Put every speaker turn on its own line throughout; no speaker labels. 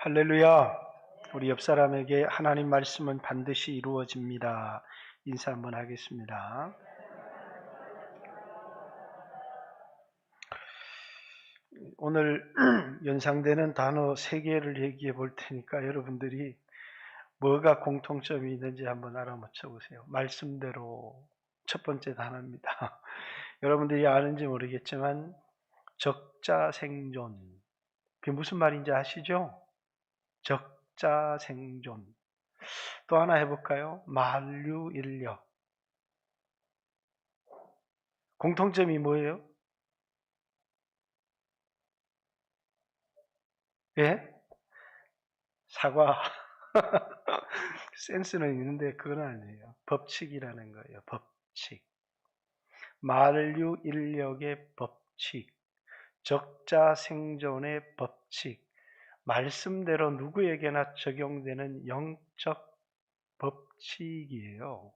할렐루야. 우리 옆 사람에게 하나님 말씀은 반드시 이루어집니다. 인사 한번 하겠습니다. 오늘 연상되는 단어 3개를 얘기해 볼 테니까 여러분들이 뭐가 공통점이 있는지 한번 알아맞혀 보세요. 말씀대로 첫 번째 단어입니다. 여러분들이 아는지 모르겠지만 적자생존. 그게 무슨 말인지 아시죠? 적자생존. 또 하나 해볼까요? 만류인력. 공통점이 뭐예요? 예? 사과. 센스는 있는데 그건 아니에요. 법칙이라는 거예요. 법칙. 만류인력의 법칙. 적자생존의 법칙. 말씀대로 누구에게나 적용되는 영적 법칙이에요.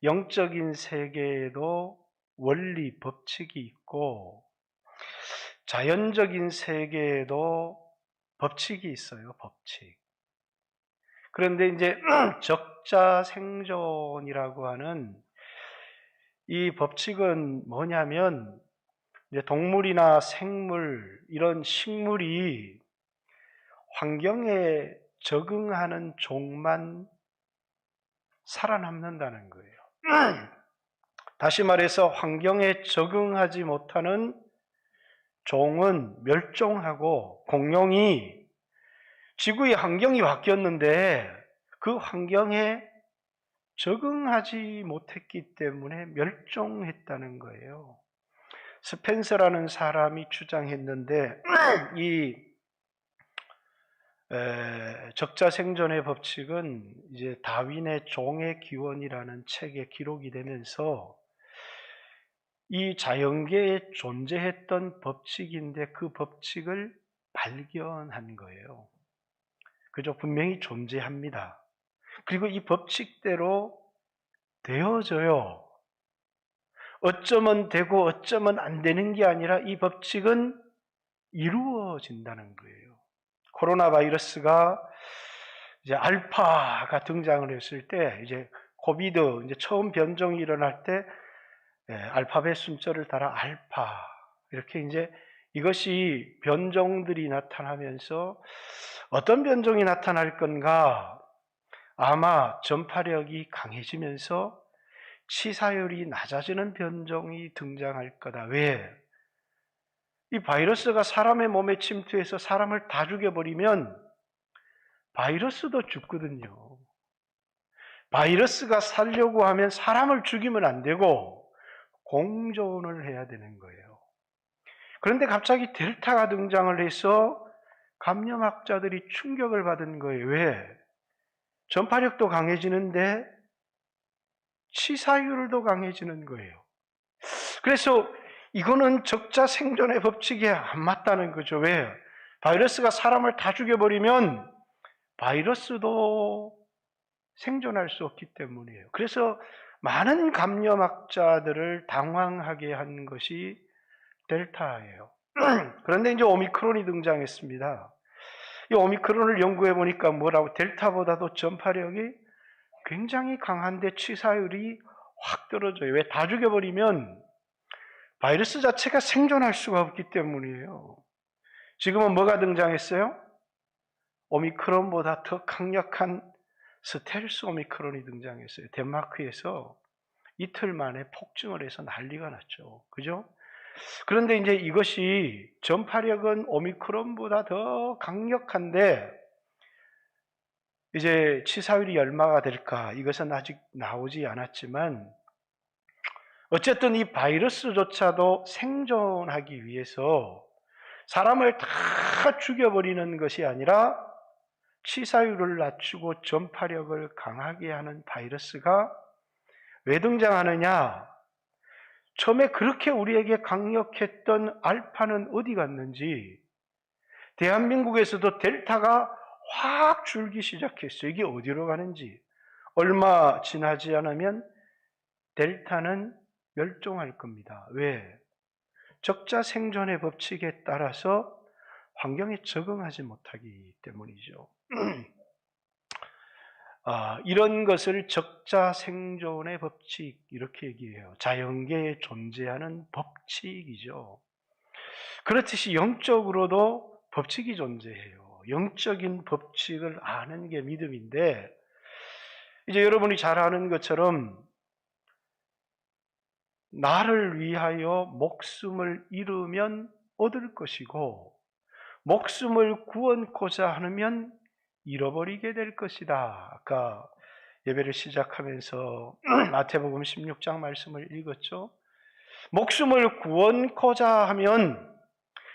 영적인 세계에도 원리, 법칙이 있고 자연적인 세계에도 법칙이 있어요. 법칙. 그런데 이제 적자생존이라고 하는 이 법칙은 뭐냐면 이제 동물이나 생물, 이런 식물이 환경에 적응하는 종만 살아남는다는 거예요. 다시 말해서 환경에 적응하지 못하는 종은 멸종하고 공룡이 지구의 환경이 바뀌었는데 그 환경에 적응하지 못했기 때문에 멸종했다는 거예요. 스펜서라는 사람이 주장했는데 이 적자생존의 법칙은 이제 다윈의 종의 기원이라는 책에 기록이 되면서 이 자연계에 존재했던 법칙인데 그 법칙을 발견한 거예요. 그죠? 분명히 존재합니다. 그리고 이 법칙대로 되어져요. 어쩌면 되고 어쩌면 안 되는 게 아니라 이 법칙은 이루어진다는 거예요. 코로나 바이러스가 이제 알파가 등장을 했을 때 이제 코비드 이제 처음 변종이 일어날 때 알파벳 순자를 따라 알파 이렇게 이제 이것이 변종들이 나타나면서 어떤 변종이 나타날 건가? 아마 전파력이 강해지면서 치사율이 낮아지는 변종이 등장할 거다. 왜? 이 바이러스가 사람의 몸에 침투해서 사람을 다 죽여버리면 바이러스도 죽거든요. 바이러스가 살려고 하면 사람을 죽이면 안 되고 공존을 해야 되는 거예요. 그런데 갑자기 델타가 등장을 해서 감염학자들이 충격을 받은 거예요. 왜? 전파력도 강해지는데 치사율도 강해지는 거예요. 그래서 이거는 적자생존의 법칙에 안 맞다는 거죠. 왜? 바이러스가 사람을 다 죽여버리면 바이러스도 생존할 수 없기 때문이에요. 그래서 많은 감염학자들을 당황하게 한 것이 델타예요. 그런데 이제 오미크론이 등장했습니다. 이 오미크론을 연구해 보니까 뭐라고? 델타보다도 전파력이 굉장히 강한데 치사율이 확 떨어져요. 왜? 다 죽여버리면 바이러스 자체가 생존할 수가 없기 때문이에요. 지금은 뭐가 등장했어요? 오미크론보다 더 강력한 스텔스 오미크론이 등장했어요. 덴마크에서 이틀 만에 폭증을 해서 난리가 났죠. 그죠? 그런데 이제 이것이 전파력은 오미크론보다 더 강력한데 이제 치사율이 얼마가 될까? 이것은 아직 나오지 않았지만 어쨌든 이 바이러스조차도 생존하기 위해서 사람을 다 죽여버리는 것이 아니라 치사율을 낮추고 전파력을 강하게 하는 바이러스가 왜 등장하느냐? 처음에 그렇게 우리에게 강력했던 알파는 어디 갔는지 대한민국에서도 델타가 확 줄기 시작했어요. 이게 어디로 가는지. 얼마 지나지 않으면 델타는 멸종할 겁니다. 왜? 적자 생존의 법칙에 따라서 환경에 적응하지 못하기 때문이죠. 이런 것을 적자생존의 법칙 이렇게 얘기해요. 자연계에 존재하는 법칙이죠. 그렇듯이 영적으로도 법칙이 존재해요. 영적인 법칙을 아는 게 믿음인데, 이제 여러분이 잘 아는 것처럼 나를 위하여 목숨을 잃으면 얻을 것이고 목숨을 구원코자 하면 잃어버리게 될 것이다. 아까 예배를 시작하면서 마태복음 16장 말씀을 읽었죠. 목숨을 구원코자 하면,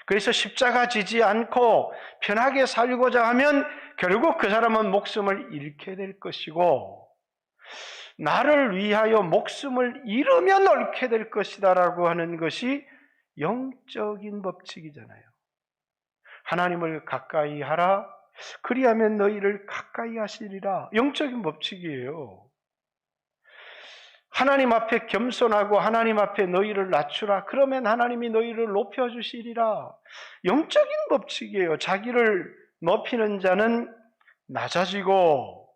그래서 십자가 지지 않고 편하게 살고자 하면 결국 그 사람은 목숨을 잃게 될 것이고, 나를 위하여 목숨을 잃으면 옳게 될 것이다 라고 하는 것이 영적인 법칙이잖아요. 하나님을 가까이 하라, 그리하면 너희를 가까이 하시리라. 영적인 법칙이에요. 하나님 앞에 겸손하고 하나님 앞에 너희를 낮추라, 그러면 하나님이 너희를 높여주시리라. 영적인 법칙이에요. 자기를 높이는 자는 낮아지고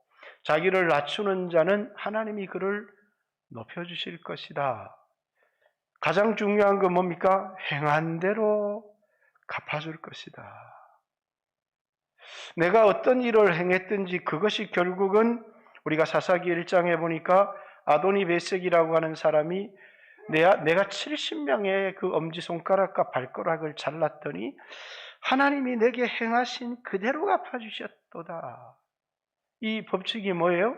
자기를 낮추는 자는 하나님이 그를 높여주실 것이다. 가장 중요한 건 뭡니까? 행한 대로 갚아줄 것이다. 내가 어떤 일을 행했든지 그것이 결국은, 우리가 사사기 1장에 보니까 아도니 베섹이라고 하는 사람이 내가 70명의 그 엄지손가락과 발가락을 잘랐더니 하나님이 내게 행하신 그대로 갚아주셨도다. 이 법칙이 뭐예요?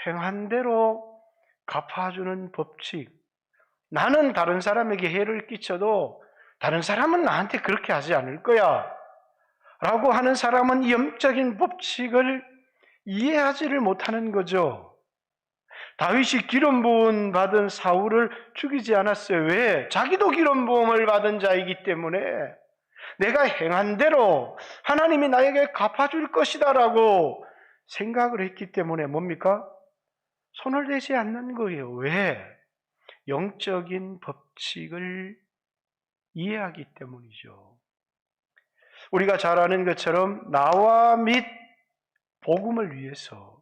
행한 대로 갚아주는 법칙. 나는 다른 사람에게 해를 끼쳐도 다른 사람은 나한테 그렇게 하지 않을 거야 라고 하는 사람은 영적인 법칙을 이해하지를 못하는 거죠. 다윗이 기름 부음 받은 사울을 죽이지 않았어요. 왜? 자기도 기름 부음을 받은 자이기 때문에 내가 행한 대로 하나님이 나에게 갚아줄 것이다 라고 생각을 했기 때문에 뭡니까? 손을 대지 않는 거예요. 왜? 영적인 법칙을 이해하기 때문이죠. 우리가 잘 아는 것처럼 나와 및 복음을 위해서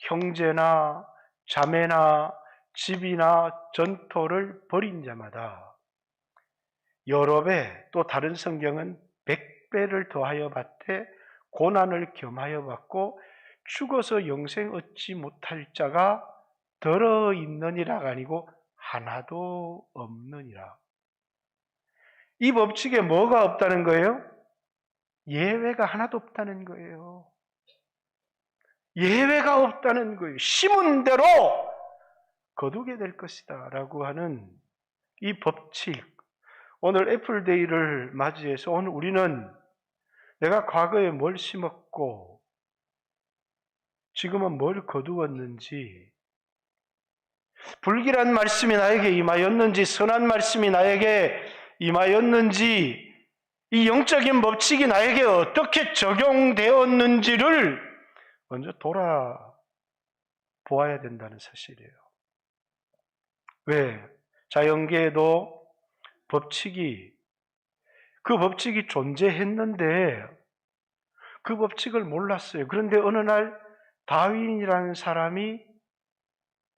형제나 자매나 집이나 전토를 벌인 자마다 여러 배, 또 다른 성경은 100배를 더하여 받되 고난을 겸하여 받고 죽어서 영생 얻지 못할 자가 더러 있느니라가 아니고 하나도 없느니라. 이 법칙에 뭐가 없다는 거예요? 예외가 하나도 없다는 거예요. 예외가 없다는 거예요. 심은 대로 거두게 될 것이다 라고 하는 이 법칙. 오늘 애플데이를 맞이해서 오늘 우리는 내가 과거에 뭘 심었고 지금은 뭘 거두었는지, 불길한 말씀이 나에게 임하였는지 선한 말씀이 나에게 임하였는지, 이 영적인 법칙이 나에게 어떻게 적용되었는지를 먼저 돌아보아야 된다는 사실이에요. 왜? 자연계에도 그 법칙이 존재했는데 그 법칙을 몰랐어요. 그런데 어느 날 다윈이라는 사람이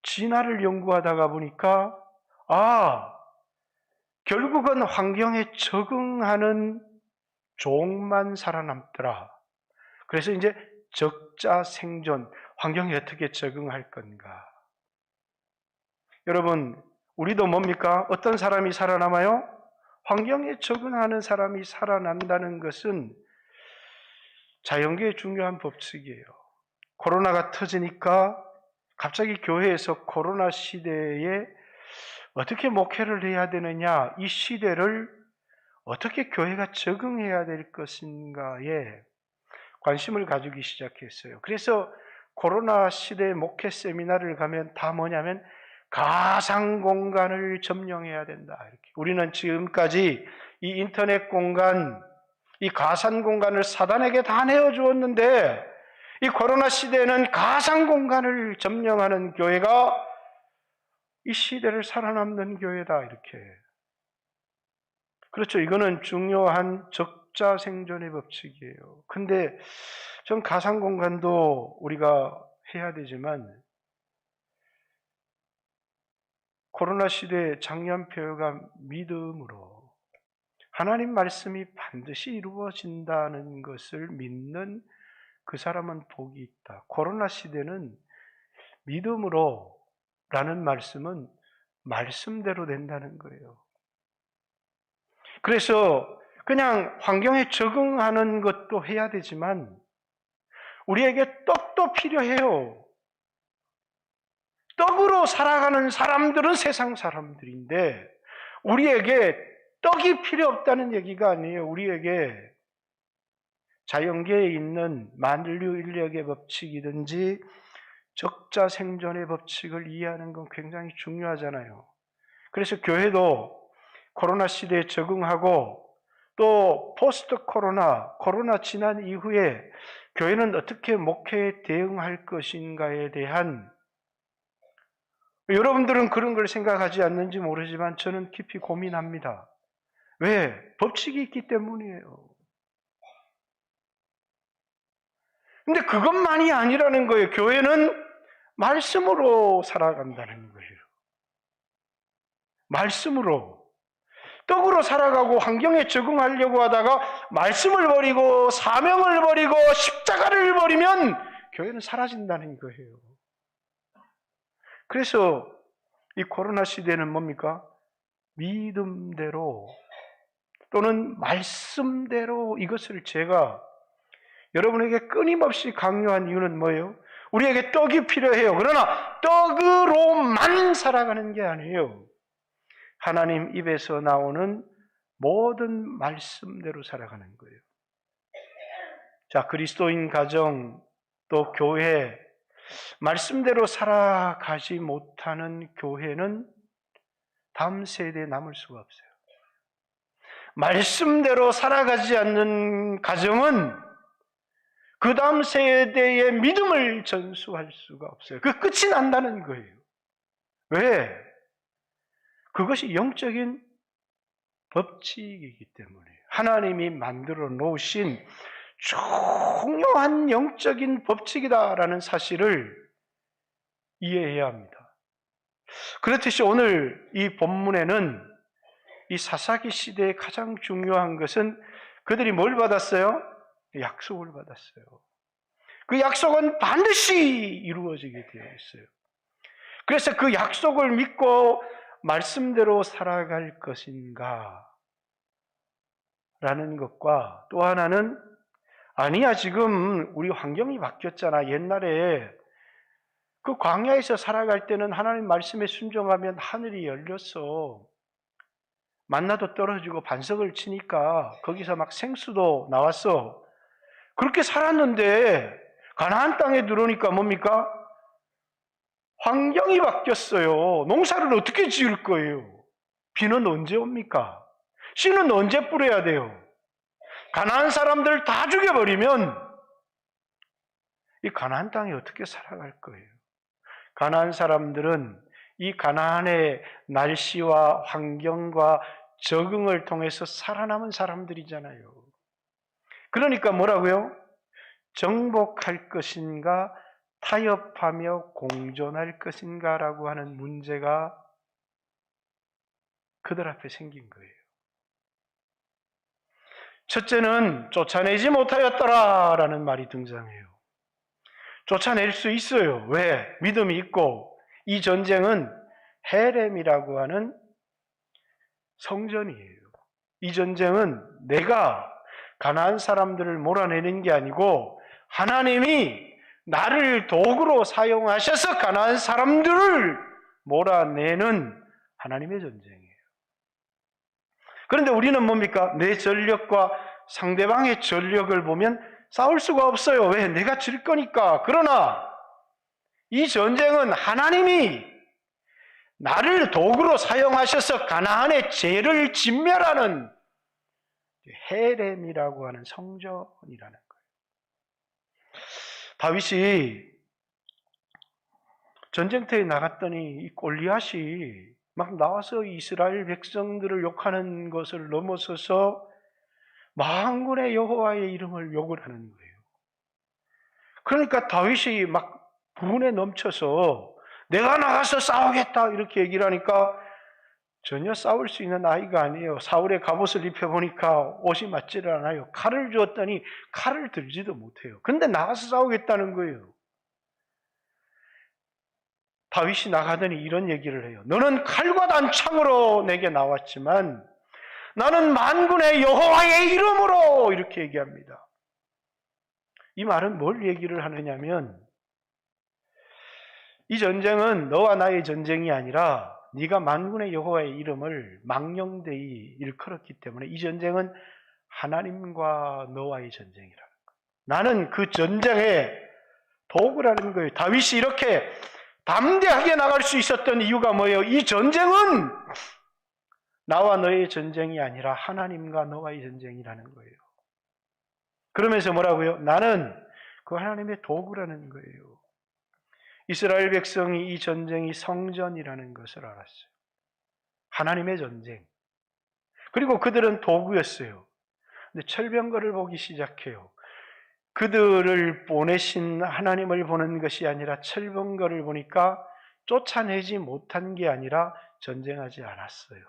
진화를 연구하다가 보니까 결국은 환경에 적응하는 종만 살아남더라. 그래서 이제 적자생존, 환경에 어떻게 적응할 건가. 여러분, 우리도 뭡니까? 어떤 사람이 살아남아요? 환경에 적응하는 사람이 살아난다는 것은 자연계의 중요한 법칙이에요. 코로나가 터지니까 갑자기 교회에서 코로나 시대에 어떻게 목회를 해야 되느냐, 이 시대를 어떻게 교회가 적응해야 될 것인가에 관심을 가지기 시작했어요. 그래서 코로나 시대 목회 세미나를 가면 다 뭐냐면 가상 공간을 점령해야 된다. 이렇게. 우리는 지금까지 이 인터넷 공간, 이 가상 공간을 사단에게 다 내어주었는데 이 코로나 시대에는 가상 공간을 점령하는 교회가 이 시대를 살아남는 교회다. 이렇게. 그렇죠. 이거는 중요한 적자 생존의 법칙이에요. 근데 전 가상 공간도 우리가 해야 되지만 코로나 시대의 작년표가 믿음으로 하나님 말씀이 반드시 이루어진다는 것을 믿는 그 사람은 복이 있다. 코로나 시대는 믿음으로 라는 말씀은 말씀대로 된다는 거예요. 그래서 그냥 환경에 적응하는 것도 해야 되지만 우리에게 떡도 필요해요. 떡으로 살아가는 사람들은 세상 사람들인데 우리에게 떡이 필요 없다는 얘기가 아니에요. 우리에게 자연계에 있는 만류 인력의 법칙이든지 적자 생존의 법칙을 이해하는 건 굉장히 중요하잖아요. 그래서 교회도 코로나 시대에 적응하고 또 포스트 코로나 지난 이후에 교회는 어떻게 목회에 대응할 것인가에 대한 여러분들은 그런 걸 생각하지 않는지 모르지만 저는 깊이 고민합니다. 왜? 법칙이 있기 때문이에요. 근데 그것만이 아니라는 거예요. 교회는 말씀으로 살아간다는 거예요. 말씀으로. 떡으로 살아가고 환경에 적응하려고 하다가 말씀을 버리고 사명을 버리고 십자가를 버리면 교회는 사라진다는 거예요. 그래서 이 코로나 시대는 뭡니까? 믿음대로 또는 말씀대로 이것을 제가 여러분에게 끊임없이 강요한 이유는 뭐예요? 우리에게 떡이 필요해요. 그러나 떡으로만 살아가는 게 아니에요. 하나님 입에서 나오는 모든 말씀대로 살아가는 거예요. 자, 그리스도인 가정 또 교회 말씀대로 살아가지 못하는 교회는 다음 세대에 남을 수가 없어요. 말씀대로 살아가지 않는 가정은 그 다음 세대의 믿음을 전수할 수가 없어요. 그 끝이 난다는 거예요. 왜? 그것이 영적인 법칙이기 때문이에요. 하나님이 만들어 놓으신 중요한 영적인 법칙이다라는 사실을 이해해야 합니다. 그렇듯이 오늘 이 본문에는 이 사사기 시대의 가장 중요한 것은 그들이 뭘 받았어요? 약속을 받았어요. 그 약속은 반드시 이루어지게 되어 있어요. 그래서 그 약속을 믿고 말씀대로 살아갈 것인가 라는 것과 또 하나는 아니야 지금 우리 환경이 바뀌었잖아. 옛날에 그 광야에서 살아갈 때는 하나님 말씀에 순종하면 하늘이 열렸어. 만나도 떨어지고 반석을 치니까 거기서 막 생수도 나왔어. 그렇게 살았는데 가나안 땅에 들어오니까 뭡니까? 환경이 바뀌었어요. 농사를 어떻게 지을 거예요? 비는 언제 옵니까? 씨는 언제 뿌려야 돼요? 가나안 사람들 다 죽여버리면 이 가나안 땅에 어떻게 살아갈 거예요? 가나안 사람들은 이 가나안의 날씨와 환경과 적응을 통해서 살아남은 사람들이잖아요. 그러니까 뭐라고요? 정복할 것인가 타협하며 공존할 것인가라고 하는 문제가 그들 앞에 생긴 거예요. 첫째는 쫓아내지 못하였더라라는 말이 등장해요. 쫓아낼 수 있어요. 왜? 믿음이 있고 이 전쟁은 헤렘이라고 하는 성전이에요. 이 전쟁은 내가 가나안 사람들을 몰아내는 게 아니고 하나님이 나를 도구로 사용하셔서 가나안 사람들을 몰아내는 하나님의 전쟁이에요. 그런데 우리는 뭡니까? 내 전력과 상대방의 전력을 보면 싸울 수가 없어요. 왜? 내가 질 거니까. 그러나 이 전쟁은 하나님이 나를 도구로 사용하셔서 가나안의 죄를 진멸하는 헤렘이라고 하는 성전이라는 거예요. 다윗이 전쟁터에 나갔더니 이 골리앗이 막 나와서 이스라엘 백성들을 욕하는 것을 넘어서서 만군의 여호와의 이름을 욕을 하는 거예요. 그러니까 다윗이 막 분에 넘쳐서 내가 나가서 싸우겠다 이렇게 얘기를 하니까 전혀 싸울 수 있는 아이가 아니에요. 사울의 갑옷을 입혀보니까 옷이 맞지를 않아요. 칼을 주었더니 칼을 들지도 못해요. 근데 나가서 싸우겠다는 거예요. 다윗이 나가더니 이런 얘기를 해요. 너는 칼과 단창으로 내게 나왔지만 나는 만군의 여호와의 이름으로 이렇게 얘기합니다. 이 말은 뭘 얘기를 하느냐면 이 전쟁은 너와 나의 전쟁이 아니라 네가 만군의 여호와의 이름을 망령되이 일컬었기 때문에 이 전쟁은 하나님과 너와의 전쟁이라는 거예요. 나는 그 전쟁의 도구라는 거예요. 다윗이 이렇게 담대하게 나갈 수 있었던 이유가 뭐예요? 이 전쟁은 나와 너의 전쟁이 아니라 하나님과 너와의 전쟁이라는 거예요. 그러면서 뭐라고요? 나는 그 하나님의 도구라는 거예요. 이스라엘 백성이 이 전쟁이 성전이라는 것을 알았어요. 하나님의 전쟁. 그리고 그들은 도구였어요. 근데 철병거를 보기 시작해요. 그들을 보내신 하나님을 보는 것이 아니라 철병거를 보니까 쫓아내지 못한 게 아니라 전쟁하지 않았어요.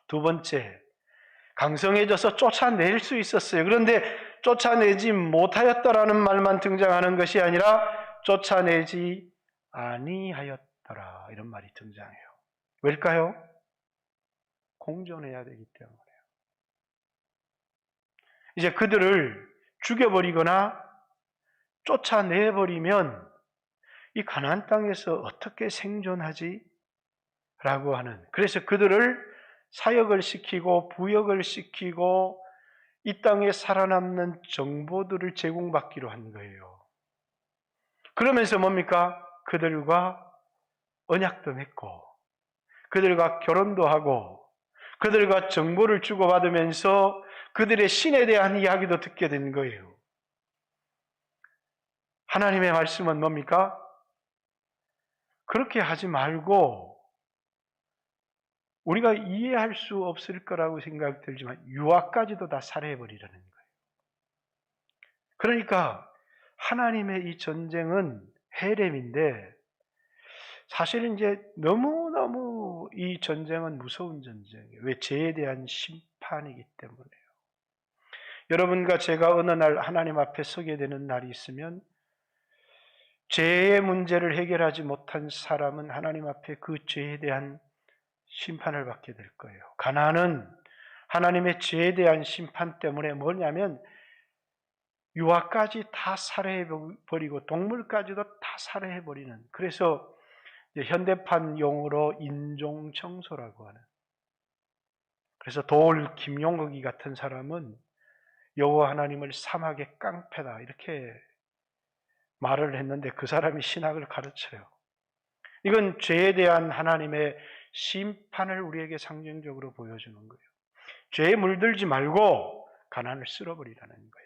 두 번째, 강성해져서 쫓아낼 수 있었어요. 그런데 쫓아내지 못하였더라는 말만 등장하는 것이 아니라 쫓아내지 아니하였더라 이런 말이 등장해요. 왜일까요? 공존해야 되기 때문에요. 이제 그들을 죽여버리거나 쫓아내버리면 이 가나안 땅에서 어떻게 생존하지? 라고 하는, 그래서 그들을 사역을 시키고 부역을 시키고 이 땅에 살아남는 정보들을 제공받기로 한 거예요. 그러면서 뭡니까? 그들과 언약도 맺고 그들과 결혼도 하고 그들과 정보를 주고받으면서 그들의 신에 대한 이야기도 듣게 된 거예요. 하나님의 말씀은 뭡니까? 그렇게 하지 말고 우리가 이해할 수 없을 거라고 생각이 들지만 유아까지도 다 살해해버리라는 거예요. 그러니까 하나님의 이 전쟁은 헤렘인데 사실은 이제 너무너무 이 전쟁은 무서운 전쟁이에요. 왜? 죄에 대한 심판이기 때문에요. 여러분과 제가 어느 날 하나님 앞에 서게 되는 날이 있으면 죄의 문제를 해결하지 못한 사람은 하나님 앞에 그 죄에 대한 심판을 받게 될 거예요. 가나안은 하나님의 죄에 대한 심판 때문에 뭐냐면 유아까지 다 살해해버리고 동물까지도 다 살해해버리는, 그래서 현대판 용어로 인종청소라고 하는, 그래서 도올 김용덕이 같은 사람은 여호와 하나님을 사막의 깡패다 이렇게 말을 했는데 그 사람이 신학을 가르쳐요. 이건 죄에 대한 하나님의 심판을 우리에게 상징적으로 보여주는 거예요. 죄에 물들지 말고 가나안을 쓸어버리라는 거예요.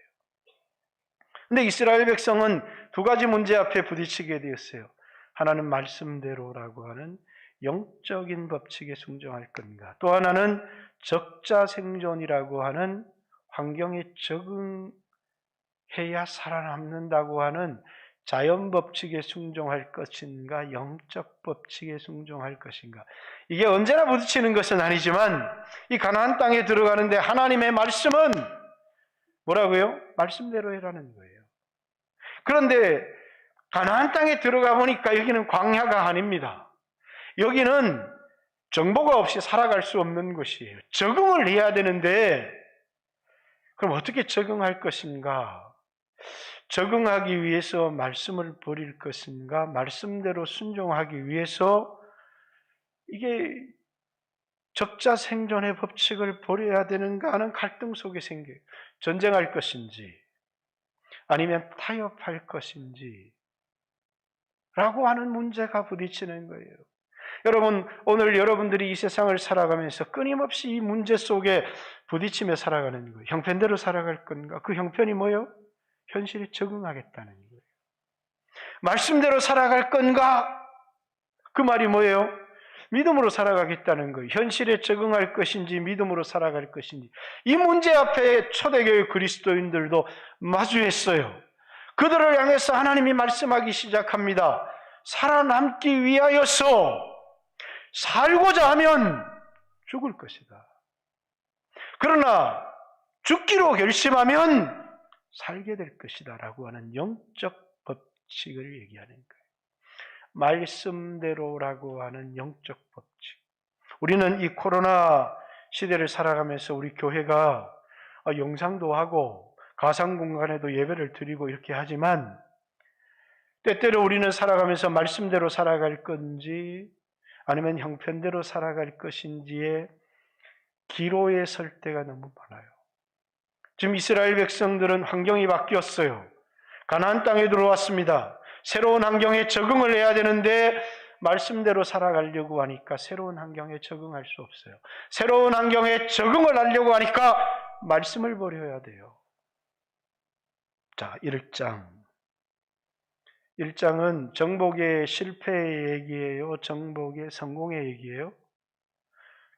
근데 이스라엘 백성은 두 가지 문제 앞에 부딪히게 되었어요. 하나는 말씀대로라고 하는 영적인 법칙에 순종할 건가, 또 하나는 적자생존이라고 하는 환경에 적응해야 살아남는다고 하는 자연 법칙에 순종할 것인가, 영적 법칙에 순종할 것인가. 이게 언제나 부딪히는 것은 아니지만 이 가나안 땅에 들어가는데 하나님의 말씀은 뭐라고요? 말씀대로 해라는 거예요. 그런데 가나안 땅에 들어가 보니까 여기는 광야가 아닙니다. 여기는 정보가 없이 살아갈 수 없는 곳이에요. 적응을 해야 되는데 그럼 어떻게 적응할 것인가? 적응하기 위해서 말씀을 버릴 것인가? 말씀대로 순종하기 위해서 이게 적자생존의 법칙을 버려야 되는가 하는 갈등 속에 생겨요. 전쟁할 것인지 아니면 타협할 것인지 라고 하는 문제가 부딪히는 거예요. 여러분, 오늘 여러분들이 이 세상을 살아가면서 끊임없이 이 문제 속에 부딪히며 살아가는 거예요. 형편대로 살아갈 건가? 그 형편이 뭐예요? 현실에 적응하겠다는 거예요. 말씀대로 살아갈 건가? 그 말이 뭐예요? 믿음으로 살아가겠다는 거예요. 현실에 적응할 것인지 믿음으로 살아갈 것인지. 이 문제 앞에 초대교회 그리스도인들도 마주했어요. 그들을 향해서 하나님이 말씀하기 시작합니다. 살아남기 위하여서 살고자 하면 죽을 것이다. 그러나 죽기로 결심하면 살게 될 것이다 라고 하는 영적 법칙을 얘기하는 거예요. 말씀대로라고 하는 영적 법칙. 우리는 이 코로나 시대를 살아가면서 우리 교회가 영상도 하고 가상 공간에도 예배를 드리고 이렇게 하지만 때때로 우리는 살아가면서 말씀대로 살아갈 건지 아니면 형편대로 살아갈 것인지에 기로에 설 때가 너무 많아요. 지금 이스라엘 백성들은 환경이 바뀌었어요. 가나안 땅에 들어왔습니다. 새로운 환경에 적응을 해야 되는데 말씀대로 살아가려고 하니까 새로운 환경에 적응할 수 없어요. 새로운 환경에 적응을 하려고 하니까 말씀을 버려야 돼요. 자, 1장은 정복의 실패의 얘기예요? 정복의 성공의 얘기예요?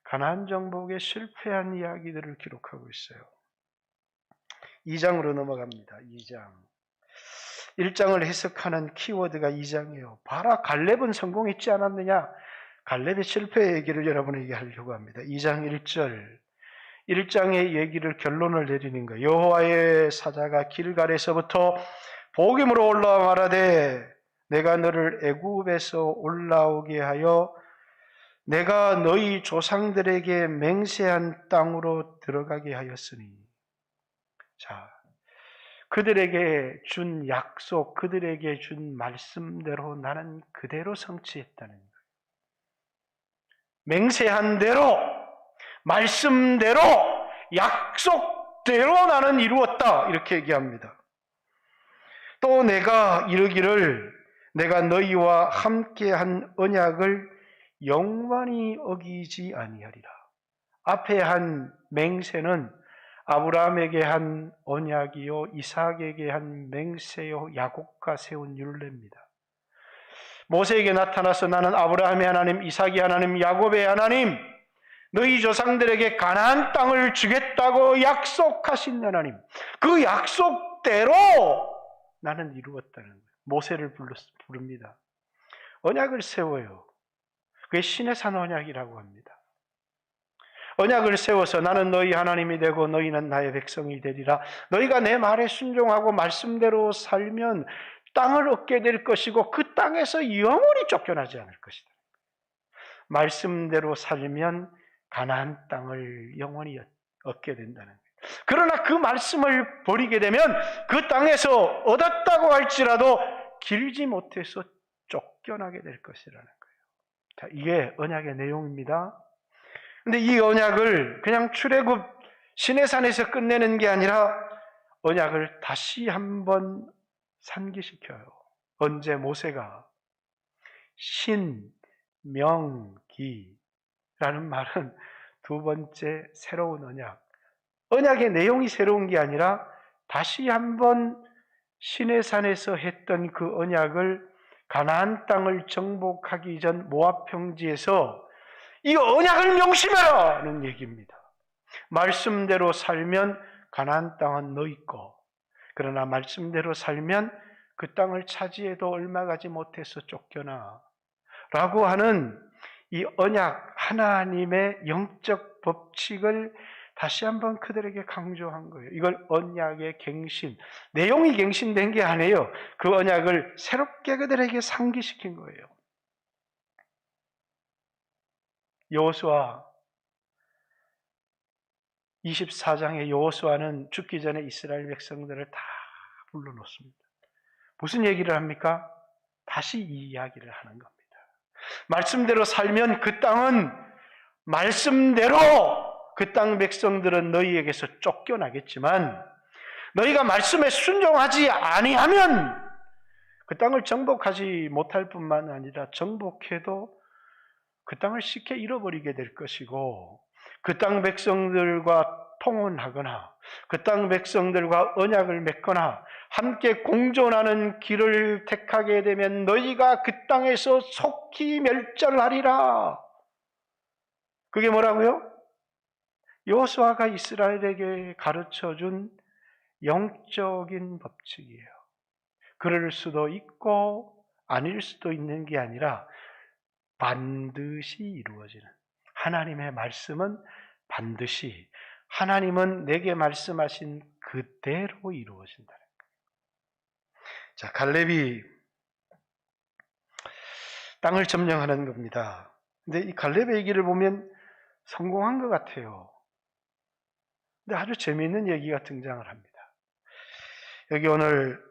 가나안 정복의 실패한 이야기들을 기록하고 있어요. 2장으로 넘어갑니다. 1장을 해석하는 키워드가 2장이에요. 봐라, 갈렙은 성공했지 않았느냐? 갈렙의 실패의 얘기를 여러분에게 하려고 합니다. 2장 1절. 1장의 얘기를 결론을 내리는 거예요. 여호와의 사자가 길갈에서부터 복임으로 올라와 말하되 내가 너를 애굽에서 올라오게 하여 내가 너희 조상들에게 맹세한 땅으로 들어가게 하였으니. 자, 그들에게 준 약속, 그들에게 준 말씀대로 나는 그대로 성취했다는 거예요. 맹세한 대로, 말씀대로, 약속대로 나는 이루었다. 이렇게 얘기합니다. 또 내가 이르기를 내가 너희와 함께한 언약을 영원히 어기지 아니하리라. 앞에 한 맹세는 아브라함에게 한 언약이요 이삭에게 한 맹세요 야곱과 세운 율례입니다. 모세에게 나타나서 나는 아브라함의 하나님, 이삭의 하나님, 야곱의 하나님, 너희 조상들에게 가나안 땅을 주겠다고 약속하신 하나님, 그 약속대로 나는 이루었다는 거예요. 모세를 부릅니다. 언약을 세워요. 그게 신의 산 언약이라고 합니다. 언약을 세워서 나는 너희 하나님이 되고 너희는 나의 백성이 되리라. 너희가 내 말에 순종하고 말씀대로 살면 땅을 얻게 될 것이고 그 땅에서 영원히 쫓겨나지 않을 것이다. 말씀대로 살면 가나안 땅을 영원히 얻게 된다는 거예요. 그러나 그 말씀을 버리게 되면 그 땅에서 얻었다고 할지라도 길지 못해서 쫓겨나게 될 것이라는 거예요. 자, 이게 언약의 내용입니다. 근데 이 언약을 그냥 출애굽 시내산에서 끝내는 게 아니라 언약을 다시 한번 상기시켜요. 언제 모세가 신명기라는 말은 두 번째 새로운 언약. 언약의 내용이 새로운 게 아니라 다시 한번 시내산에서 했던 그 언약을 가나안 땅을 정복하기 전 모압 평지에서 이 언약을 명심해라는 얘기입니다. 말씀대로 살면 가나안 땅은 너희 거. 그러나 말씀대로 살면 그 땅을 차지해도 얼마 가지 못해서 쫓겨나. 라고 하는 이 언약, 하나님의 영적 법칙을 다시 한번 그들에게 강조한 거예요. 이걸 언약의 갱신, 내용이 갱신된 게 아니에요. 그 언약을 새롭게 그들에게 상기시킨 거예요. 여호수아 24장의 여호수아는 죽기 전에 이스라엘 백성들을 다 불러놓습니다. 무슨 얘기를 합니까? 다시 이 이야기를 하는 겁니다. 말씀대로 살면 그 땅은 말씀대로 그 땅 백성들은 너희에게서 쫓겨나겠지만 너희가 말씀에 순종하지 아니하면 그 땅을 정복하지 못할 뿐만 아니라 정복해도 그 땅을 쉽게 잃어버리게 될 것이고 그 땅 백성들과 통혼하거나 그 땅 백성들과 언약을 맺거나 함께 공존하는 길을 택하게 되면 너희가 그 땅에서 속히 멸절하리라. 그게 뭐라고요? 여호수아가 이스라엘에게 가르쳐준 영적인 법칙이에요. 그럴 수도 있고 아닐 수도 있는 게 아니라 반드시 이루어지는, 하나님의 말씀은 반드시, 하나님은 내게 말씀하신 그대로 이루어진다는 거예요. 자, 갈렙이 땅을 점령하는 겁니다. 근데 이 갈렙의 얘기를 보면 성공한 것 같아요. 근데 아주 재미있는 얘기가 등장을 합니다. 여기 오늘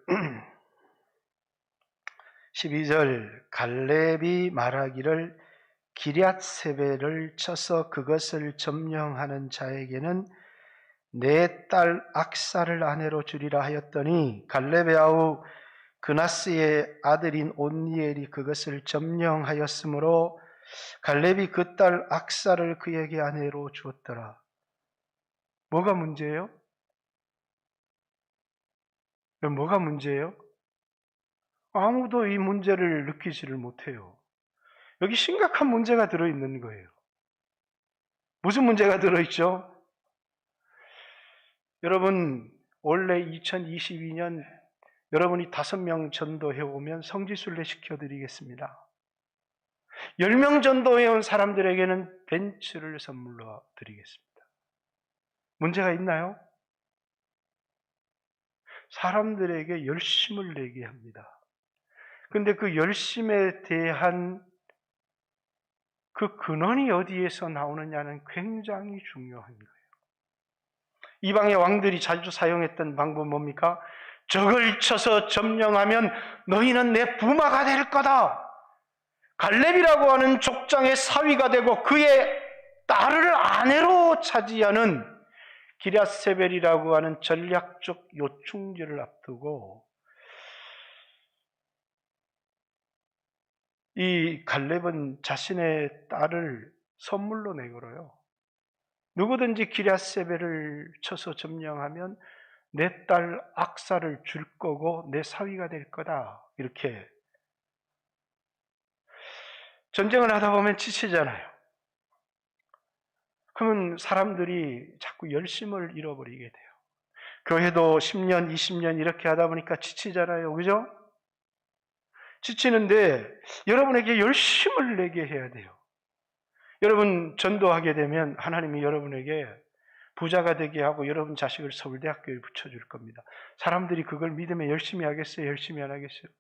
12절, 갈렙이 말하기를 기럇세벨을 쳐서 그것을 점령하는 자에게는 내 딸 악사를 아내로 주리라 하였더니 갈렙의 아우 그나스의 아들인 온니엘이 그것을 점령하였으므로 갈렙이 그 딸 악사를 그에게 아내로 주었더라. 뭐가 문제예요? 뭐가 문제예요? 아무도 이 문제를 느끼지를 못해요. 여기 심각한 문제가 들어있는 거예요. 무슨 문제가 들어있죠? 여러분, 원래 2022년 여러분이 5명 전도해오면 성지순례 시켜드리겠습니다. 10명 전도해온 사람들에게는 벤츠를 선물로 드리겠습니다. 문제가 있나요? 사람들에게 열심을 내게 합니다. 근데 그 열심에 대한 그 근원이 어디에서 나오느냐는 굉장히 중요한 거예요. 이방의 왕들이 자주 사용했던 방법은 뭡니까? 적을 쳐서 점령하면 너희는 내 부마가 될 거다. 갈렙이라고 하는 족장의 사위가 되고 그의 딸을 아내로 차지하는 기럇세벨이라고 하는 전략적 요충지를 앞두고 이 갈렙은 자신의 딸을 선물로 내걸어요. 누구든지 기럇세벨을 쳐서 점령하면 내 딸 악사를 줄 거고 내 사위가 될 거다. 이렇게. 전쟁을 하다 보면 지치잖아요. 그러면 사람들이 자꾸 열심을 잃어버리게 돼요. 교회도 10년, 20년 이렇게 하다 보니까 지치잖아요. 그죠? 지치는데 여러분에게 열심을 내게 해야 돼요. 여러분 전도하게 되면 하나님이 여러분에게 부자가 되게 하고 여러분 자식을 서울대학교에 붙여줄 겁니다. 사람들이 그걸 믿으면 열심히 하겠어요? 열심히 안 하겠어요?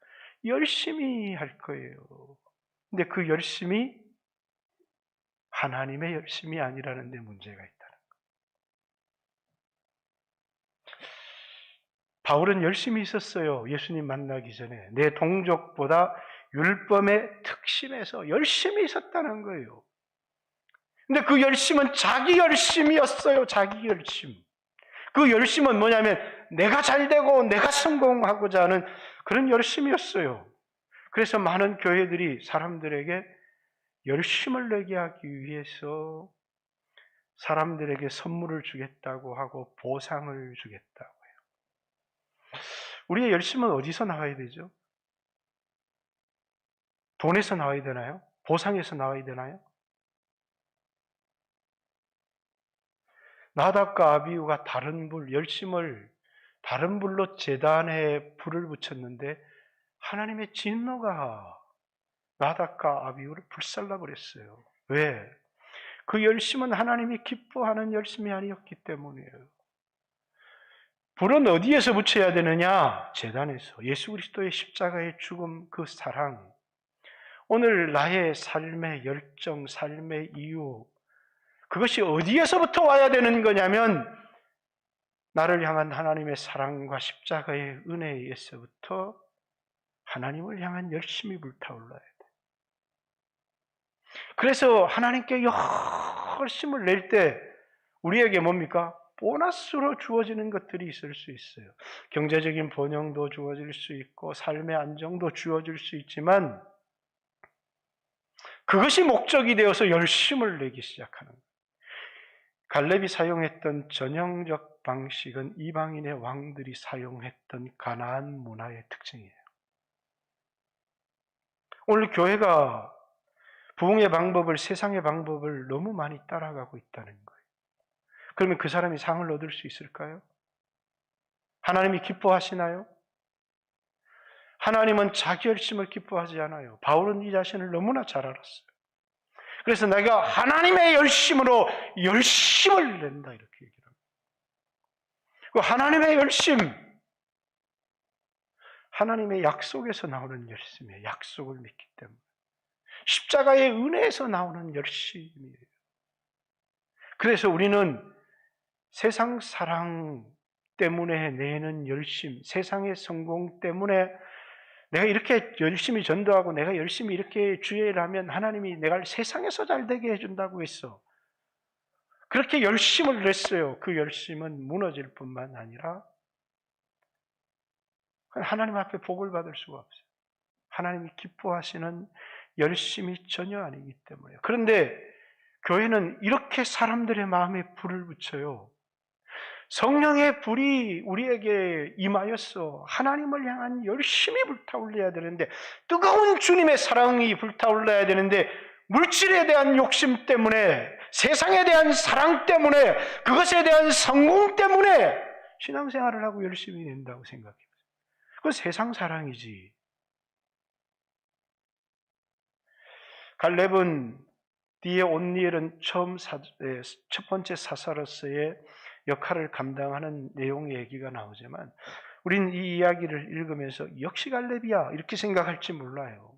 열심히 할 거예요. 근데 그 열심이 하나님의 열심이 아니라는 데 문제가 있다는 거예요. 바울은 열심히 있었어요. 예수님 만나기 전에. 내 동족보다 율법의 특심에서 열심히 있었다는 거예요. 근데 그 열심은 자기 열심이었어요. 자기 열심. 그 열심은 뭐냐면 내가 잘되고 내가 성공하고자 하는 그런 열심이었어요. 그래서 많은 교회들이 사람들에게 열심을 내게 하기 위해서 사람들에게 선물을 주겠다고 하고 보상을 주겠다고 해요. 우리의 열심은 어디서 나와야 되죠? 돈에서 나와야 되나요? 보상에서 나와야 되나요? 나답과 아비후가 다른 불로 제단에 불을 붙였는데 하나님의 진노가 나답과 아비후를 불살라버렸어요. 왜? 그 열심은 하나님이 기뻐하는 열심이 아니었기 때문이에요. 불은 어디에서 붙여야 되느냐? 제단에서. 예수 그리스도의 십자가의 죽음, 그 사랑. 오늘 나의 삶의 열정, 삶의 이유, 그것이 어디에서부터 와야 되는 거냐면 나를 향한 하나님의 사랑과 십자가의 은혜에서부터 하나님을 향한 열심이 불타올라야 돼. 그래서 하나님께 열심을 낼 때 우리에게 뭡니까? 보너스로 주어지는 것들이 있을 수 있어요. 경제적인 번영도 주어질 수 있고 삶의 안정도 주어질 수 있지만 그것이 목적이 되어서 열심을 내기 시작하는 거예요. 갈렙이 사용했던 전형적 방식은 이방인의 왕들이 사용했던 가나안 문화의 특징이에요. 오늘 교회가 부흥의 방법을, 세상의 방법을 너무 많이 따라가고 있다는 거예요. 그러면 그 사람이 상을 얻을 수 있을까요? 하나님이 기뻐하시나요? 하나님은 자기 열심을 기뻐하지 않아요. 바울은 이 자신을 너무나 잘 알았어요. 그래서 내가 하나님의 열심으로 열심을 낸다 이렇게 얘기를 합니다. 그 하나님의 열심, 하나님의 약속에서 나오는 열심이에요. 약속을 믿기 때문에. 십자가의 은혜에서 나오는 열심이에요. 그래서 우리는 세상 사랑 때문에 내는 열심, 세상의 성공 때문에 내가 이렇게 열심히 전도하고 내가 열심히 이렇게 주의 일을 하면 하나님이 내가 세상에서 잘 되게 해준다고 했어. 그렇게 열심을 냈어요. 그 열심은 무너질 뿐만 아니라 하나님 앞에 복을 받을 수가 없어요. 하나님이 기뻐하시는 열심이 전혀 아니기 때문에. 그런데 교회는 이렇게 사람들의 마음에 불을 붙여요. 성령의 불이 우리에게 임하여서 하나님을 향한 열심히 불타올라야 되는데, 뜨거운 주님의 사랑이 불타올라야 되는데, 물질에 대한 욕심 때문에, 세상에 대한 사랑 때문에, 그것에 대한 성공 때문에 신앙생활을 하고 열심히 낸다고 생각해요. 그건 세상 사랑이지. 갈렙은 뒤에 온니엘은 첫 번째 사사로서의 역할을 감당하는 내용의 얘기가 나오지만 우리는 이 이야기를 읽으면서 역시 갈렙이야 이렇게 생각할지 몰라요.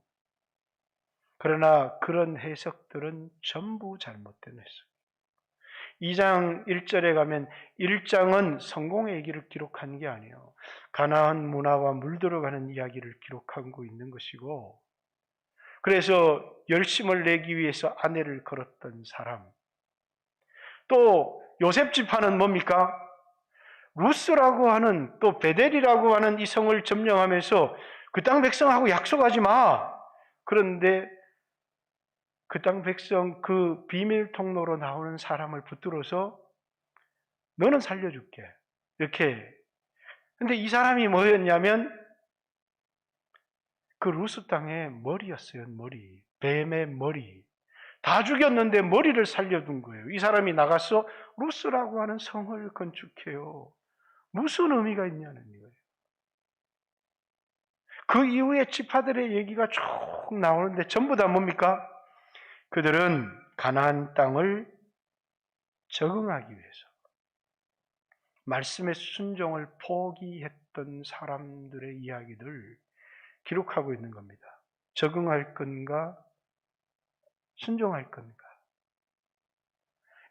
그러나 그런 해석들은 전부 잘못된 해석. 2장 1절에 가면 1장은 성공의 얘기를 기록한 게 아니에요. 가나안 문화와 물들어가는 이야기를 기록하고 있는 것이고, 그래서 열심을 내기 위해서 아내를 걸었던 사람, 또 요셉 지파는 뭡니까? 루스라고 하는, 또 베델이라고 하는 이 성을 점령하면서 그 땅 백성하고 약속하지 마. 그런데 그 땅 백성 그 비밀 통로로 나오는 사람을 붙들어서 너는 살려줄게 이렇게. 근데 이 사람이 뭐였냐면 그 루스 땅의 머리였어요. 머리, 뱀의 머리. 다 죽였는데 머리를 살려둔 거예요. 이 사람이 나가서 루스라고 하는 성을 건축해요. 무슨 의미가 있냐는 거예요. 그 이후에 지파들의 얘기가 쭉 나오는데 전부 다 뭡니까? 그들은 가나안 땅을 적응하기 위해서 말씀의 순종을 포기했던 사람들의 이야기를 기록하고 있는 겁니다. 적응할 건가? 순종할 건가?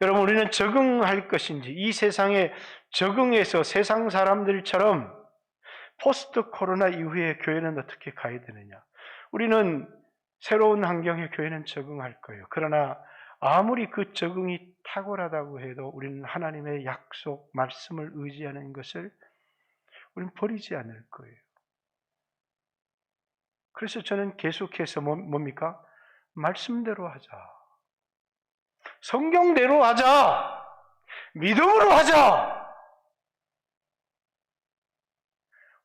여러분, 우리는 적응할 것인지, 이 세상에 적응해서 세상 사람들처럼 포스트 코로나 이후에 교회는 어떻게 가야 되느냐? 우리는 새로운 환경에 교회는 적응할 거예요. 그러나 아무리 그 적응이 탁월하다고 해도 우리는 하나님의 약속, 말씀을 의지하는 것을 우리는 버리지 않을 거예요. 그래서 저는 계속해서 뭡니까? 말씀대로 하자. 성경대로 하자. 믿음으로 하자.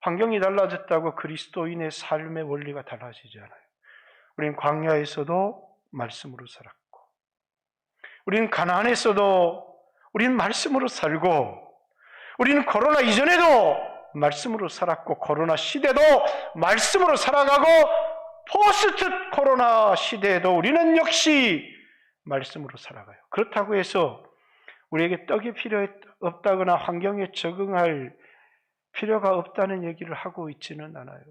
환경이 달라졌다고 그리스도인의 삶의 원리가 달라지지 않아요. 우리는 광야에서도 말씀으로 살았고, 우리는 가나안에서도 우리는 말씀으로 살고, 우리는 코로나 이전에도 말씀으로 살았고, 코로나 시대도 말씀으로 살아가고, 포스트 코로나 시대에도 우리는 역시 말씀으로 살아가요. 그렇다고 해서 우리에게 떡이 필요 없다거나 환경에 적응할 필요가 없다는 얘기를 하고 있지는 않아요.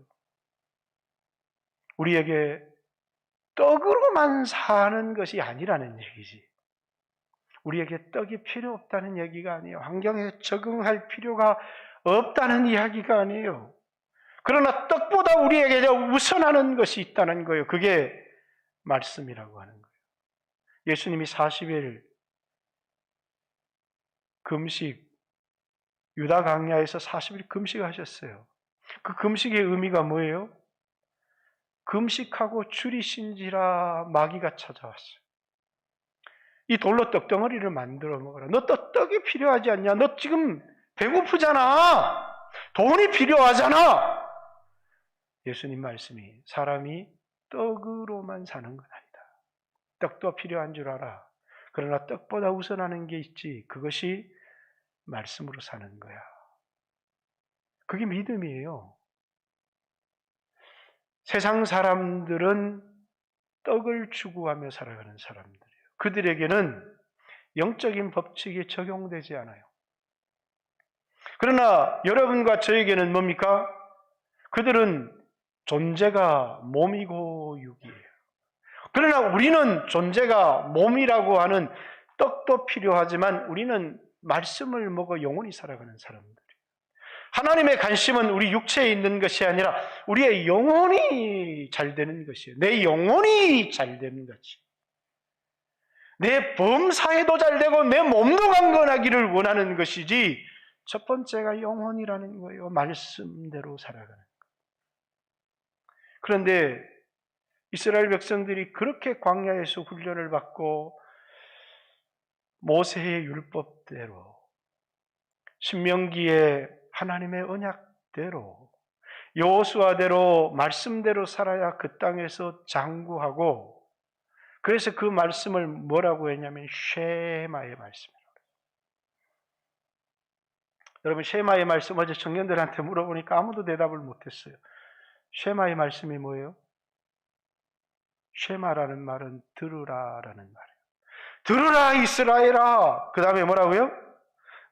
우리에게 떡으로만 사는 것이 아니라는 얘기지. 우리에게 떡이 필요 없다는 얘기가 아니에요. 환경에 적응할 필요가 없다는 이야기가 아니에요. 그러나 떡보다 우리에게 우선하는 것이 있다는 거예요. 그게 말씀이라고 하는 거예요. 예수님이 40일 금식, 유다 광야에서 40일 금식하셨어요. 그 금식의 의미가 뭐예요? 금식하고 줄이신지라 마귀가 찾아왔어요. 이 돌로 떡덩어리를 만들어 먹어라. 너 떡이 필요하지 않냐? 너 지금 배고프잖아. 돈이 필요하잖아. 예수님 말씀이 사람이 떡으로만 사는 건 아니다. 떡도 필요한 줄 알아. 그러나 떡보다 우선하는 게 있지. 그것이 말씀으로 사는 거야. 그게 믿음이에요. 세상 사람들은 떡을 추구하며 살아가는 사람들이에요. 그들에게는 영적인 법칙이 적용되지 않아요. 그러나 여러분과 저에게는 뭡니까? 그들은 존재가 몸이고 육이에요. 그러나 우리는 존재가 몸이라고 하는 떡도 필요하지만 우리는 말씀을 먹어 영원히 살아가는 사람들이에요. 하나님의 관심은 우리 육체에 있는 것이 아니라 우리의 영혼이 잘 되는 것이에요. 내 영혼이 잘 되는 거지. 내 범사에도 잘 되고 내 몸도 강건하기를 원하는 것이지 첫 번째가 영혼이라는 거예요. 말씀대로 살아가는 거예요. 그런데 이스라엘 백성들이 그렇게 광야에서 훈련을 받고 모세의 율법대로 신명기의 하나님의 언약대로 여호수아대로 말씀대로 살아야 그 땅에서 장구하고 그래서 그 말씀을 뭐라고 했냐면 쉐마의 말씀이라고. 여러분 쉐마의 말씀 어제 청년들한테 물어보니까 아무도 대답을 못했어요. 쉐마의 말씀이 뭐예요? 쉐마라는 말은 들으라라는 말이에요. 들으라 이스라엘아. 그 다음에 뭐라고요?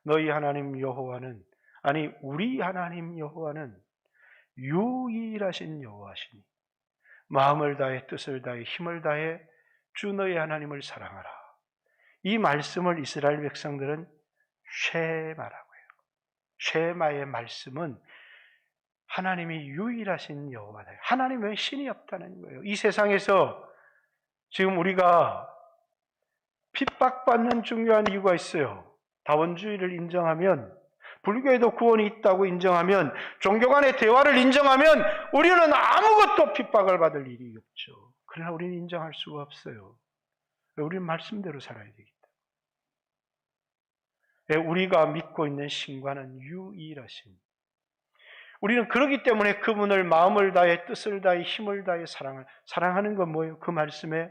너희 하나님 여호와는 아니 우리 하나님 여호와는 유일하신 여호와시니 마음을 다해 뜻을 다해 힘을 다해 주 너희 하나님을 사랑하라. 이 말씀을 이스라엘 백성들은 쉐마라고 해요. 쉐마의 말씀은 하나님이 유일하신 여호와다. 하나님 외에 신이 없다는 거예요. 이 세상에서 지금 우리가 핍박받는 중요한 이유가 있어요. 다원주의를 인정하면, 불교에도 구원이 있다고 인정하면, 종교 간의 대화를 인정하면 우리는 아무것도 핍박을 받을 일이 없죠. 그러나 우리는 인정할 수가 없어요. 우리는 말씀대로 살아야 되기 때문에. 우리가 믿고 있는 신과는 유일하신. 우리는 그렇기 때문에 그분을 마음을 다해 뜻을 다해 힘을 다해 사랑하는 건 뭐예요? 그 말씀에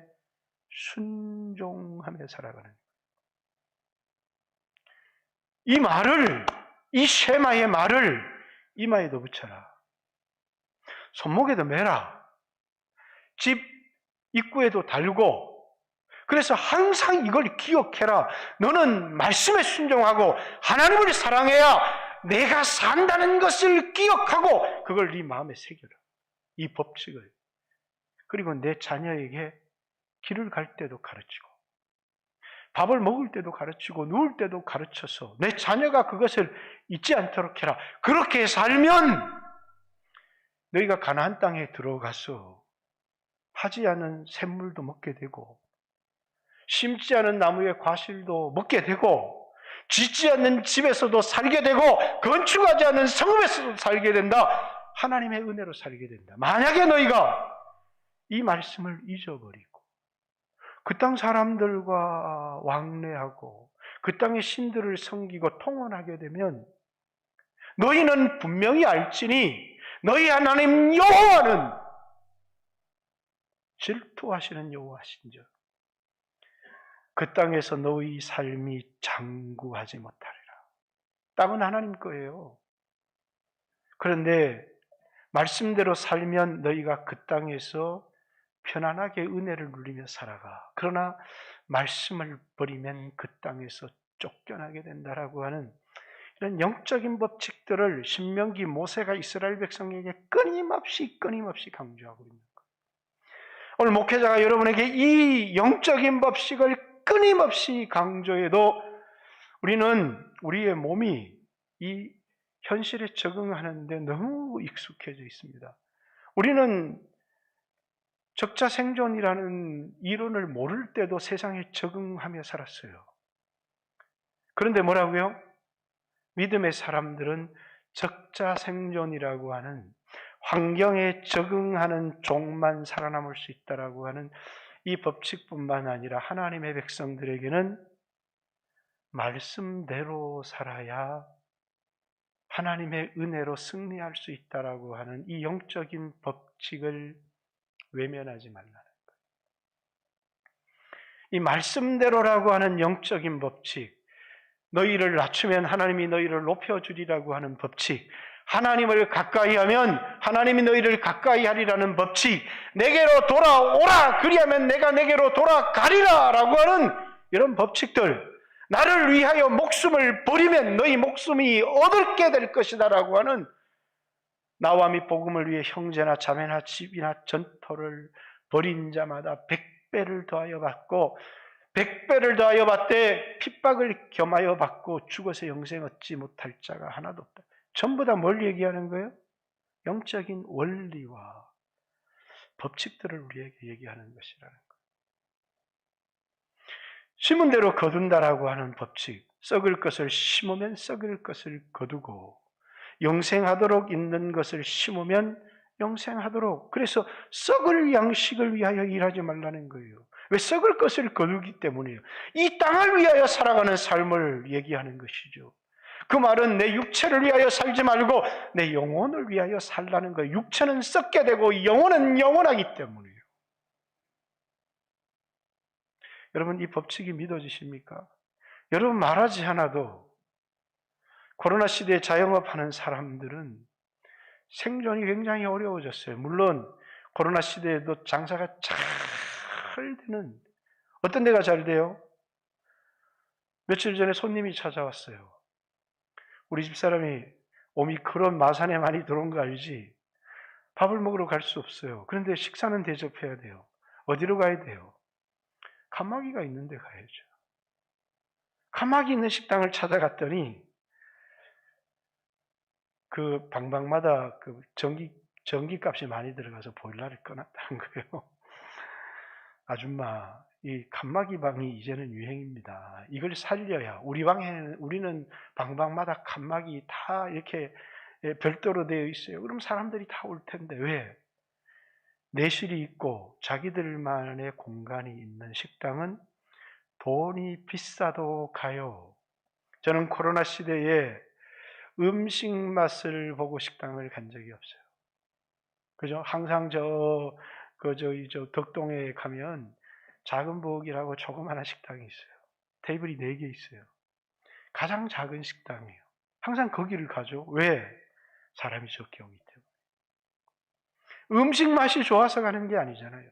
순종하며 살아가는 거예요. 이 말을, 이 쉐마의 말을 이마에도 붙여라. 손목에도 매라. 집 입구에도 달고. 그래서 항상 이걸 기억해라. 너는 말씀에 순종하고 하나님을 사랑해야 내가 산다는 것을 기억하고 그걸 네 마음에 새겨라. 이 법칙을. 그리고 내 자녀에게 길을 갈 때도 가르치고 밥을 먹을 때도 가르치고 누울 때도 가르쳐서 내 자녀가 그것을 잊지 않도록 해라. 그렇게 살면 너희가 가나안 땅에 들어가서 파지 않은 샘물도 먹게 되고 심지 않은 나무의 과실도 먹게 되고 짓지 않는 집에서도 살게 되고 건축하지 않은 성읍에서도 살게 된다. 하나님의 은혜로 살게 된다. 만약에 너희가 이 말씀을 잊어버리고 그 땅 사람들과 왕래하고 그 땅의 신들을 섬기고 통혼하게 되면 너희는 분명히 알지니 너희 하나님 여호와는 질투하시는 여호와신즉 그 땅에서 너희 삶이 장구하지 못하리라. 땅은 하나님 거예요. 그런데 말씀대로 살면 너희가 그 땅에서 편안하게 은혜를 누리며 살아가. 그러나 말씀을 버리면 그 땅에서 쫓겨나게 된다라고 하는 이런 영적인 법칙들을 신명기 모세가 이스라엘 백성에게 끊임없이 강조하고 있는 거예요. 오늘 목회자가 여러분에게 이 영적인 법칙을 끊임없이 강조해도 우리는 우리의 몸이 이 현실에 적응하는데 너무 익숙해져 있습니다. 우리는 적자생존이라는 이론을 모를 때도 세상에 적응하며 살았어요. 그런데 뭐라고요? 믿음의 사람들은 적자생존이라고 하는 환경에 적응하는 종만 살아남을 수 있다라고 하는 이 법칙뿐만 아니라 하나님의 백성들에게는 말씀대로 살아야 하나님의 은혜로 승리할 수 있다라고 하는 이 영적인 법칙을 외면하지 말라는 거예요. 이 말씀대로라고 하는 영적인 법칙, 너희를 낮추면 하나님이 너희를 높여주리라고 하는 법칙, 하나님을 가까이 하면 하나님이 너희를 가까이 하리라는 법칙, 내게로 돌아오라 그리하면 내가 내게로 돌아가리라 라고 하는 이런 법칙들, 나를 위하여 목숨을 버리면 너희 목숨이 얻게 될 것이다 라고 하는, 나와 및 복음을 위해 형제나 자매나 집이나 전토를 벌인 자마다 100배를 더하여 받고 100배를 더하여 받되 핍박을 겸하여 받고 죽어서 영생 얻지 못할 자가 하나도 없다. 전부 다 뭘 얘기하는 거예요? 영적인 원리와 법칙들을 우리에게 얘기하는 것이라는 거예요. 심은 대로 거둔다라고 하는 법칙, 썩을 것을 심으면 썩을 것을 거두고 영생하도록 있는 것을 심으면 영생하도록. 그래서 썩을 양식을 위하여 일하지 말라는 거예요. 왜? 썩을 것을 거두기 때문이에요. 이 땅을 위하여 살아가는 삶을 얘기하는 것이죠. 그 말은 내 육체를 위하여 살지 말고 내 영혼을 위하여 살라는 거예요. 육체는 썩게 되고 영혼은 영원하기 때문이에요. 여러분, 이 법칙이 믿어지십니까? 여러분, 말하지 않아도 코로나 시대에 자영업하는 사람들은 생존이 굉장히 어려워졌어요. 물론 코로나 시대에도 장사가 잘 되는, 어떤 데가 잘 돼요? 며칠 전에 손님이 찾아왔어요. 우리 집사람이 오미크론 마산에 많이 들어온 거 알지? 밥을 먹으러 갈 수 없어요. 그런데 식사는 대접해야 돼요. 어디로 가야 돼요? 칸막이가 있는 데 가야죠. 칸막이 있는 식당을 찾아갔더니 그 방방마다 그 전기값이 많이 들어가서 보일러를 꺼놨다는 거예요. 아줌마, 이 칸막이 방이 이제는 유행입니다. 이걸 살려야, 우리는 방방마다 칸막이 다 이렇게 별도로 되어 있어요. 그럼 사람들이 다 올 텐데 왜? 내실이 있고 자기들만의 공간이 있는 식당은 돈이 비싸도 가요. 저는 코로나 시대에 음식 맛을 보고 식당을 간 적이 없어요. 그죠? 항상 저 덕동에 가면 작은 부엌이라고 조그마한 식당이 있어요. 테이블이 4개 있어요. 가장 작은 식당이에요. 항상 거기를 가죠. 왜? 사람이 적게 오기 때문에. 음식 맛이 좋아서 가는 게 아니잖아요.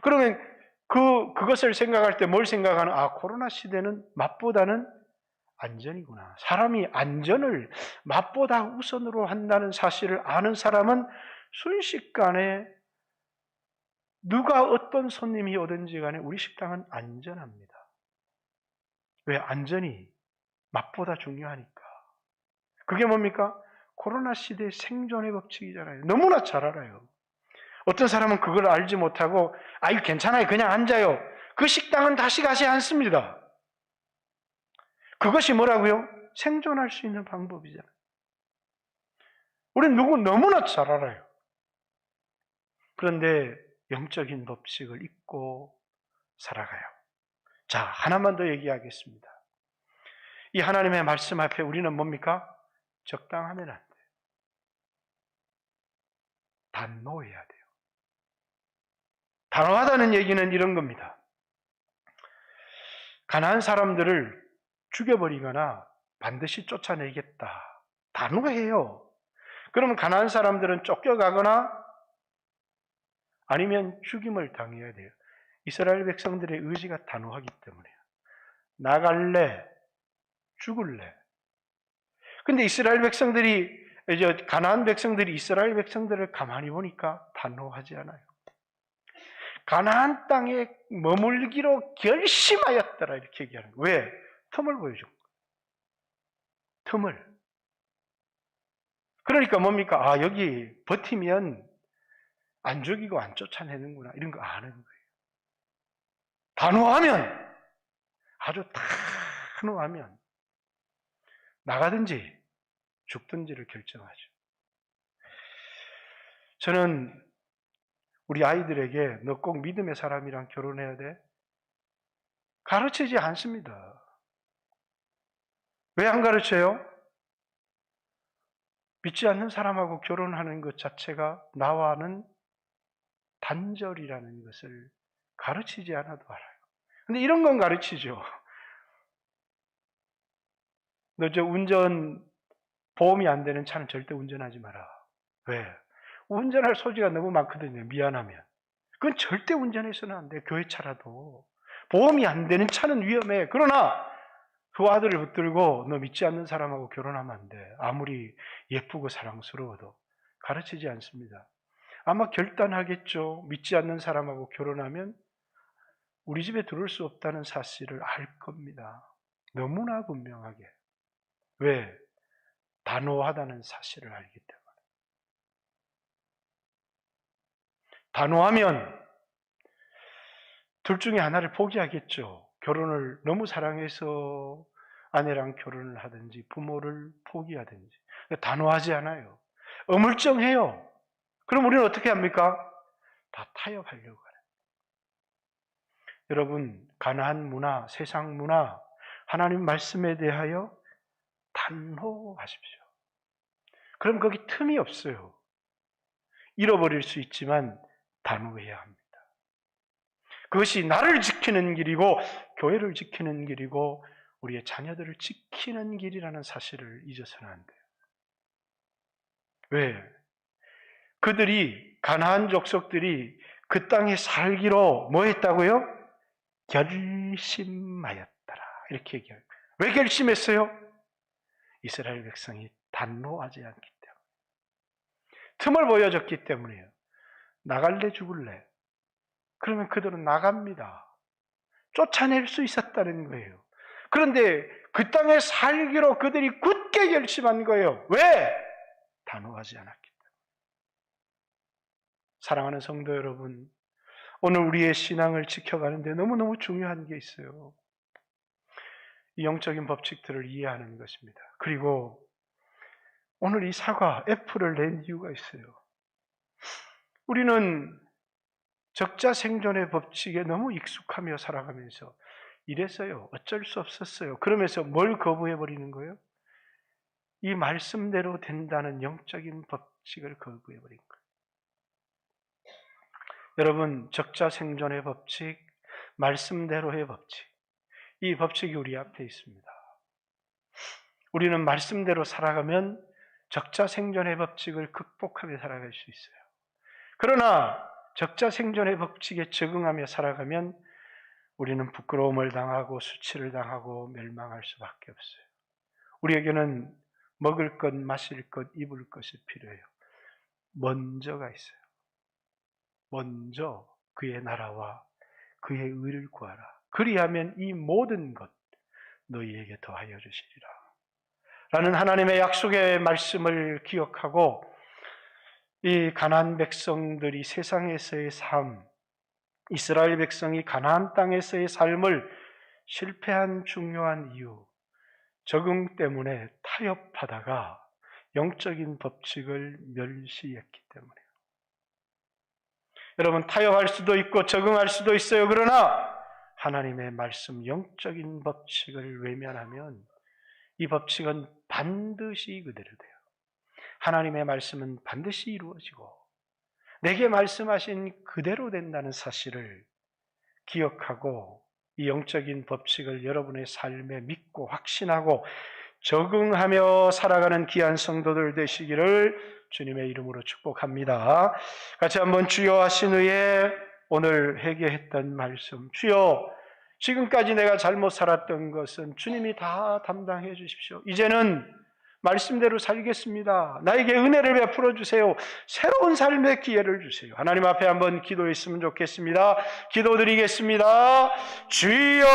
그러면 그것을 생각할 때 뭘 생각하는? 아, 코로나 시대는 맛보다는 안전이구나. 사람이 안전을 맛보다 우선으로 한다는 사실을 아는 사람은 순식간에 누가 어떤 손님이 오든지 간에 우리 식당은 안전합니다. 왜? 안전이 맛보다 중요하니까. 그게 뭡니까? 코로나 시대의 생존의 법칙이잖아요. 너무나 잘 알아요. 어떤 사람은 그걸 알지 못하고 아유 괜찮아요. 그냥 앉아요. 그 식당은 다시 가지 않습니다. 그것이 뭐라고요? 생존할 수 있는 방법이잖아요. 우리는 너무나 잘 알아요. 그런데 영적인 법칙을 잊고 살아가요. 자, 하나만 더 얘기하겠습니다. 이 하나님의 말씀 앞에 우리는 뭡니까? 적당하면 안 돼요. 단호해야 돼요. 단호하다는 얘기는 이런 겁니다. 가난한 사람들을 죽여버리거나 반드시 쫓아내겠다. 단호해요. 그러면 가난한 사람들은 쫓겨가거나 아니면 죽임을 당해야 돼요. 이스라엘 백성들의 의지가 단호하기 때문에요. 나갈래, 죽을래. 근데 이스라엘 백성들이, 가나안 백성들이 이스라엘 백성들을 가만히 보니까 단호하지 않아요. 가나안 땅에 머물기로 결심하였더라 이렇게 얘기하는 거예요. 왜? 틈을 보여준 거예요. 틈을. 그러니까 뭡니까? 아, 여기 버티면 안 죽이고 안 쫓아내는구나 이런 거 아는 거예요. 단호하면, 아주 단호하면 나가든지 죽든지를 결정하죠. 저는 우리 아이들에게 너 꼭 믿음의 사람이랑 결혼해야 돼? 가르치지 않습니다. 왜 안 가르쳐요? 믿지 않는 사람하고 결혼하는 것 자체가 나와는 단절이라는 것을 가르치지 않아도 알아요. 근데 이런 건 가르치죠. 너 저 운전 보험이 안 되는 차는 절대 운전하지 마라. 왜? 운전할 소지가 너무 많거든요. 미안하면. 그건 절대 운전해서는 안 돼. 교회차라도. 보험이 안 되는 차는 위험해. 그러나 그 아들을 붙들고 너 믿지 않는 사람하고 결혼하면 안 돼. 아무리 예쁘고 사랑스러워도. 가르치지 않습니다. 아마 결단하겠죠. 믿지 않는 사람하고 결혼하면 우리 집에 들어올 수 없다는 사실을 알 겁니다. 너무나 분명하게. 왜? 단호하다는 사실을 알기 때문에. 단호하면 둘 중에 하나를 포기하겠죠. 결혼을 너무 사랑해서 아내랑 결혼을 하든지 부모를 포기하든지. 단호하지 않아요. 어물쩡해요. 그럼 우리는 어떻게 합니까? 다 타협하려고 해요. 여러분, 가나안 문화, 세상 문화, 하나님 말씀에 대하여 단호하십시오. 그럼 거기 틈이 없어요. 잃어버릴 수 있지만 단호해야 합니다. 그것이 나를 지키는 길이고 교회를 지키는 길이고 우리의 자녀들을 지키는 길이라는 사실을 잊어서는 안 돼요. 왜? 그들이 가나안 족속들이 그 땅에 살기로 뭐 했다고요? 결심하였더라. 이렇게 얘기해요. 왜 결심했어요? 이스라엘 백성이 단호하지 않기 때문에. 틈을 보여줬기 때문이에요. 나갈래 죽을래? 그러면 그들은 나갑니다. 쫓아낼 수 있었다는 거예요. 그런데 그 땅에 살기로 그들이 굳게 결심한 거예요. 왜? 단호하지 않았기 때문에. 사랑하는 성도 여러분, 오늘 우리의 신앙을 지켜가는데 너무너무 중요한 게 있어요. 이 영적인 법칙들을 이해하는 것입니다. 그리고 오늘 이 사과, 애플을 낸 이유가 있어요. 우리는 적자 생존의 법칙에 너무 익숙하며 살아가면서 이래서요, 어쩔 수 없었어요. 그러면서 뭘 거부해버리는 거예요? 이 말씀대로 된다는 영적인 법칙을 거부해버린 거예요. 여러분, 적자 생존의 법칙, 말씀대로의 법칙, 이 법칙이 우리 앞에 있습니다. 우리는 말씀대로 살아가면 적자 생존의 법칙을 극복하며 살아갈 수 있어요. 그러나 적자 생존의 법칙에 적응하며 살아가면 우리는 부끄러움을 당하고 수치를 당하고 멸망할 수밖에 없어요. 우리에게는 먹을 것, 마실 것, 입을 것이 필요해요. 먼저가 있어요. 먼저 그의 나라와 그의 의를 구하라. 그리하면 이 모든 것 너희에게 더하여 주시리라. 라는 하나님의 약속의 말씀을 기억하고 이 가나안 백성들이 세상에서의 삶, 이스라엘 백성이 가나안 땅에서의 삶을 실패한 중요한 이유, 적응 때문에 타협하다가 영적인 법칙을 멸시했기 때문이에요. 여러분, 타협할 수도 있고 적응할 수도 있어요. 그러나 하나님의 말씀, 영적인 법칙을 외면하면 이 법칙은 반드시 그대로 돼요. 하나님의 말씀은 반드시 이루어지고 내게 말씀하신 그대로 된다는 사실을 기억하고 이 영적인 법칙을 여러분의 삶에 믿고 확신하고 적응하며 살아가는 귀한 성도들 되시기를 주님의 이름으로 축복합니다. 같이 한번 주여 하신 후에 오늘 회개했던 말씀, 주여 지금까지 내가 잘못 살았던 것은 주님이 다 담당해 주십시오. 이제는 말씀대로 살겠습니다. 나에게 은혜를 베풀어 주세요. 새로운 삶의 기회를 주세요. 하나님 앞에 한번 기도했으면 좋겠습니다. 기도드리겠습니다. 주여